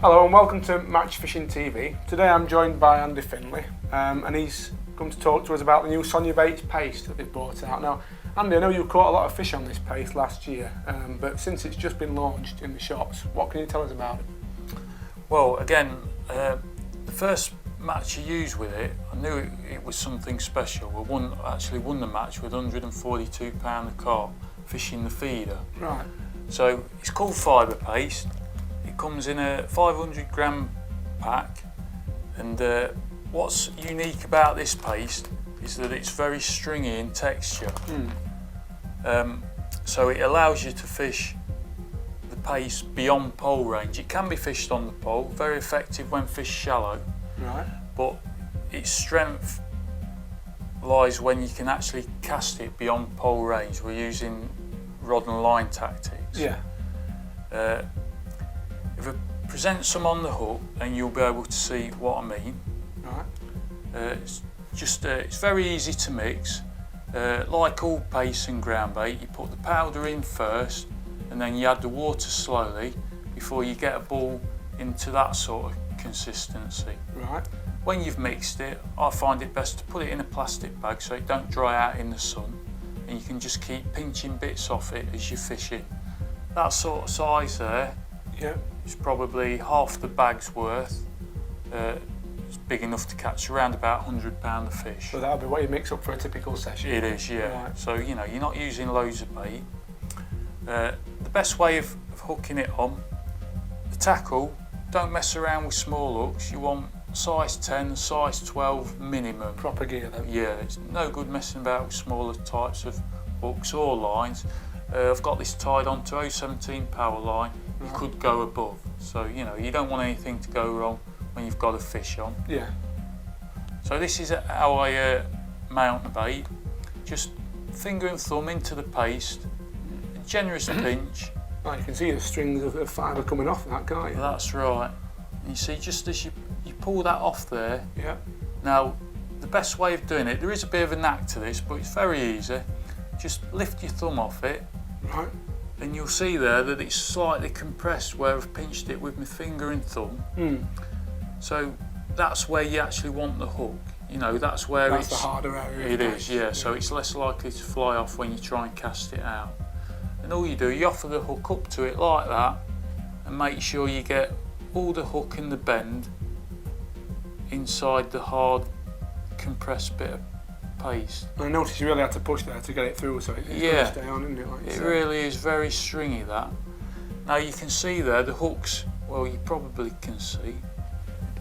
Hello and welcome to Match Fishing TV. Today I'm joined by Andy Findlay and he's come to talk to us about the new Sonubaits paste that they've brought out. Now Andy, I know you caught a lot of fish on this paste last year, but since it's just been launched in the shops, what can you tell us about it? Well, again, the first match I used with it, I knew it was something special. I actually won the match with £142 a carp fishing the feeder. Right. So it's called Fibre paste. It comes in a 500 gram pack, and what's unique about this paste is that it's very stringy in texture. So it allows you to fish the paste beyond pole range. It can be fished on the pole, very effective when fished shallow. Right. But its strength lies when you can actually cast it beyond pole range. We're using rod and line tactics. Yeah. If I present some on the hook, then you'll be able to see what I mean. Right. It's very easy to mix. Like all paste and ground bait, you put the powder in first, and then you add the water slowly before you get a ball into that sort of consistency. Right. When you've mixed it, I find it best to put it in a plastic bag so it don't dry out in the sun, and you can just keep pinching bits off it as you fish it. That sort of size there, yeah, is probably half the bag's worth. It's big enough to catch around about £100 of fish. So that'll be what you mix up for a typical session? It is, yeah. Right. So you know, you're not using loads of bait. The best way of hooking it on, the tackle, don't mess around with small hooks. You want size 10, size 12 minimum. Proper gear though? Yeah, it's no good messing about with smaller types of hooks or lines. I've got this tied onto 017 power line. You could go above, so you know you don't want anything to go wrong when you've got a fish on. Yeah. So this is how I mount the bait. Just finger and thumb into the paste, a generous pinch. Oh, you can see the strings of fibre coming off that, can't you? That's right. And you see, just as you pull that off there. Yeah. Now, the best way of doing it, there is a bit of a knack to this, but it's very easy. Just lift your thumb off it. Right. And you'll see there that it's slightly compressed where I've pinched it with my finger and thumb. So that's where you actually want the hook. You know, that's where that's the harder area. It is, yeah. So it's less likely to fly off when you try and cast it out. And all you do, you offer the hook up to it like that, and make sure you get all the hook and the bend inside the hard compressed bit of paste. I noticed you really had to push there to get it through, so it's going to stay on, isn't it? Like it really is very stringy, that. Now you can see there the hooks, well you probably can see,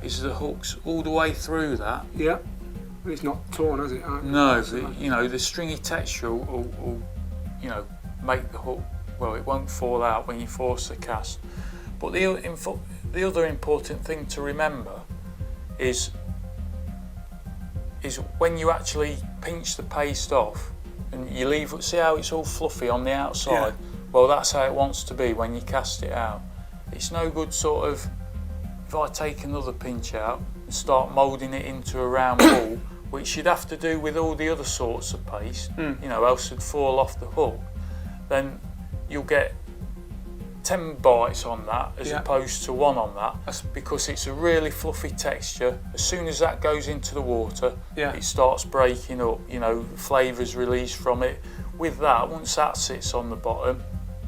is the hooks all the way through that. Yeah, it's not torn, has it? No, you know, the stringy texture will you know, make the hook, well it won't fall out when you force the cast. But the other important thing to remember is when you actually pinch the paste off and you leave it, see how it's all fluffy on the outside? Yeah. Well, that's how it wants to be when you cast it out. It's no good sort of, if I take another pinch out and start moulding it into a round ball, which you'd have to do with all the other sorts of paste, you know, else it'd fall off the hook, then you'll get 10 bites on that as opposed to 1 on that. That's because it's a really fluffy texture. As soon as that goes into the water, it starts breaking up, you know, flavours released from it. With that, once that sits on the bottom,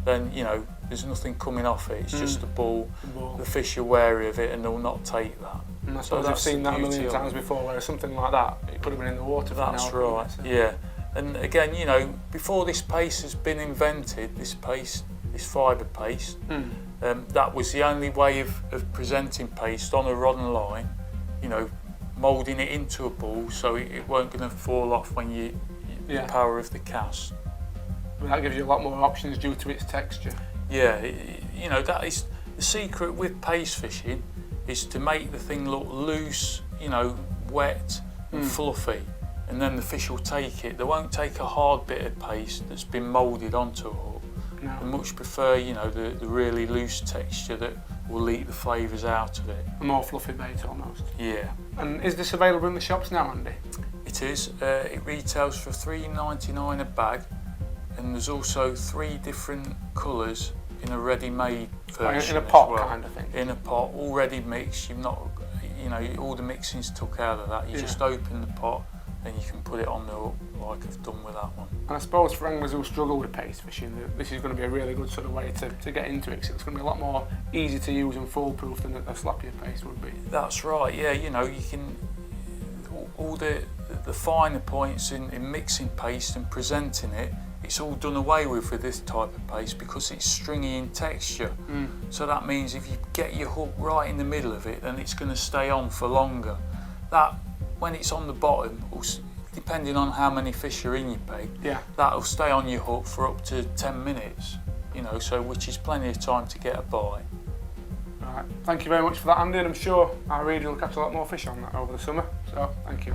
then, you know, there's nothing coming off it. It's just a ball. The fish are wary of it and they'll not take that. And I suppose I've seen that a million times before, where something like that, it could have been in the water for an hour. That's right, yeah. And again, you know, before this paste has been invented, this fibre paste, that was the only way of presenting paste on a rod and line, you know, moulding it into a ball so it weren't going to fall off when the power of the cast. Well, that gives you a lot more options due to its texture. Yeah, you know, that is the secret with paste fishing, is to make the thing look loose, you know, wet and fluffy, and then the fish will take it. They won't take a hard bit of paste that's been moulded onto a hook. No. They much prefer, you know, the really loose texture that will leak the flavours out of it. A more fluffy bait almost. Yeah. And is this available in the shops now, Andy? It is. It retails for £3.99 a bag, and there's also 3 different colours in a ready-made version. In a pot as well. kind of thing. In a pot, already mixed. You've not, you know, all the mixing's took out of that. You just open the pot, then you can put it on the hook like I've done with that one. And I suppose for anglers who struggle with paste fishing, this is going to be a really good sort of way to get into it, 'cause it's going to be a lot more easy to use and foolproof than a sloppier paste would be. That's right, yeah, you know, you can, all the finer points in mixing paste and presenting it, it's all done away with this type of paste because it's stringy in texture. So that means if you get your hook right in the middle of it, then it's going to stay on for longer. That, when it's on the bottom, depending on how many fish are in your peg, that'll stay on your hook for up to 10 minutes, you know, so which is plenty of time to get a bite. Right, thank you very much for that, Andy, and I'm sure our reader will catch a lot more fish on that over the summer, so thank you.